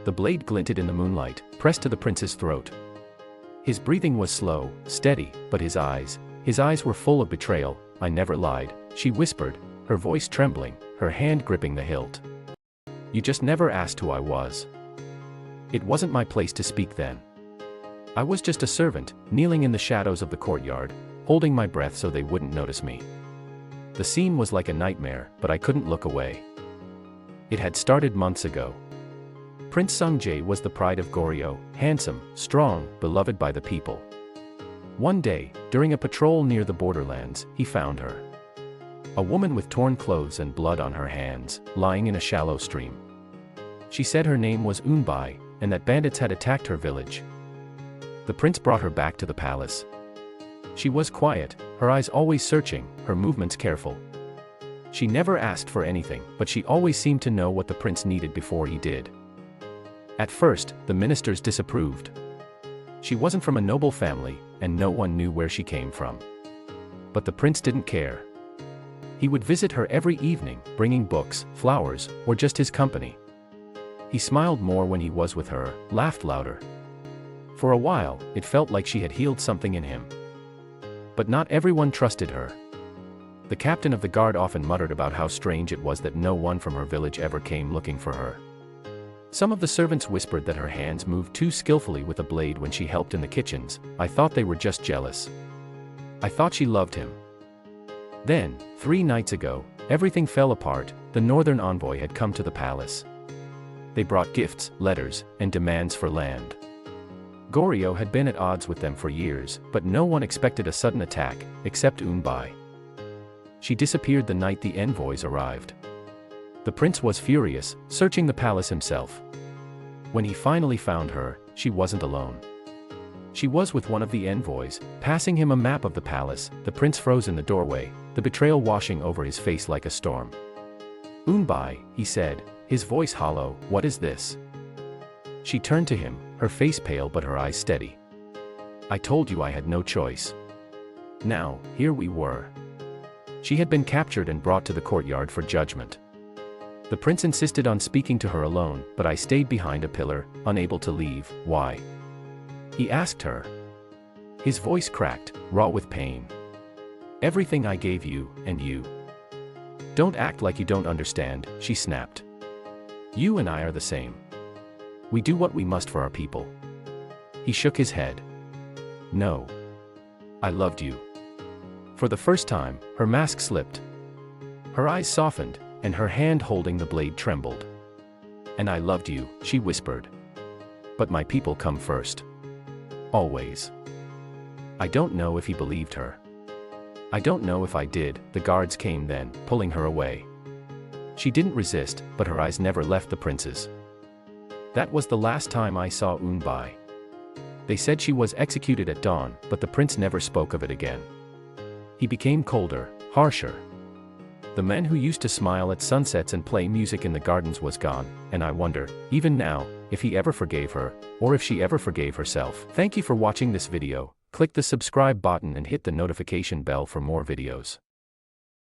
The blade glinted in the moonlight, pressed to the prince's throat. His breathing was slow, steady, but his eyes were full of betrayal. "I never lied," she whispered, her voice trembling, her hand gripping the hilt. "You just never asked who I was." "It wasn't my place to speak then. I was just a servant, kneeling in the shadows of the courtyard, holding my breath so they wouldn't notice me." The scene was like a nightmare, but I couldn't look away. It had started months ago. Prince Seung-jae was the pride of Goryeo, handsome, strong, beloved by the people. One day, during a patrol near the borderlands, he found her. A woman with torn clothes and blood on her hands, lying in a shallow stream. She said her name was Eun-bi, and that bandits had attacked her village. The prince brought her back to the palace. She was quiet, her eyes always searching, her movements careful. She never asked for anything, but she always seemed to know what the prince needed before he did. At first, the ministers disapproved. She wasn't from a noble family, and no one knew where she came from. But the prince didn't care. He would visit her every evening, bringing books, flowers, or just his company. He smiled more when he was with her, laughed louder. For a while, it felt like she had healed something in him. But not everyone trusted her. The captain of the guard often muttered about how strange it was that no one from her village ever came looking for her. Some of the servants whispered that her hands moved too skillfully with a blade when she helped in the kitchens. I thought they were just jealous. I thought she loved him. Then, 3 nights ago, everything fell apart. The northern envoy had come to the palace. They brought gifts, letters, and demands for land. Goryeo had been at odds with them for years, but no one expected a sudden attack, except Eun-bi. She disappeared the night the envoys arrived. The prince was furious, searching the palace himself. When he finally found her, she wasn't alone. She was with one of the envoys, passing him a map of the palace. The prince froze in the doorway, the betrayal washing over his face like a storm. "Eun-bi," he said, his voice hollow, "what is this?" She turned to him, her face pale but her eyes steady. "I told you I had no choice." Now, here we were. She had been captured and brought to the courtyard for judgment. The prince insisted on speaking to her alone, but I stayed behind a pillar, unable to leave. "Why?" he asked her. His voice cracked, raw with pain. "Everything I gave you, and you. Don't act like you don't understand," she snapped. "You and I are the same. We do what we must for our people." He shook his head. "No. I loved you." For the first time, her mask slipped. Her eyes softened, and her hand holding the blade trembled. "And I loved you," she whispered. "But my people come first. Always." I don't know if he believed her. I don't know if I did. The guards came then, pulling her away. She didn't resist, but her eyes never left the prince's. That was the last time I saw Eun-bi. They said she was executed at dawn, but the prince never spoke of it again. He became colder, harsher. The man who used to smile at sunsets and play music in the gardens was gone, and I wonder, even now, if he ever forgave her, or if she ever forgave herself. Thank you for watching this video. Click the subscribe button and hit the notification bell for more videos.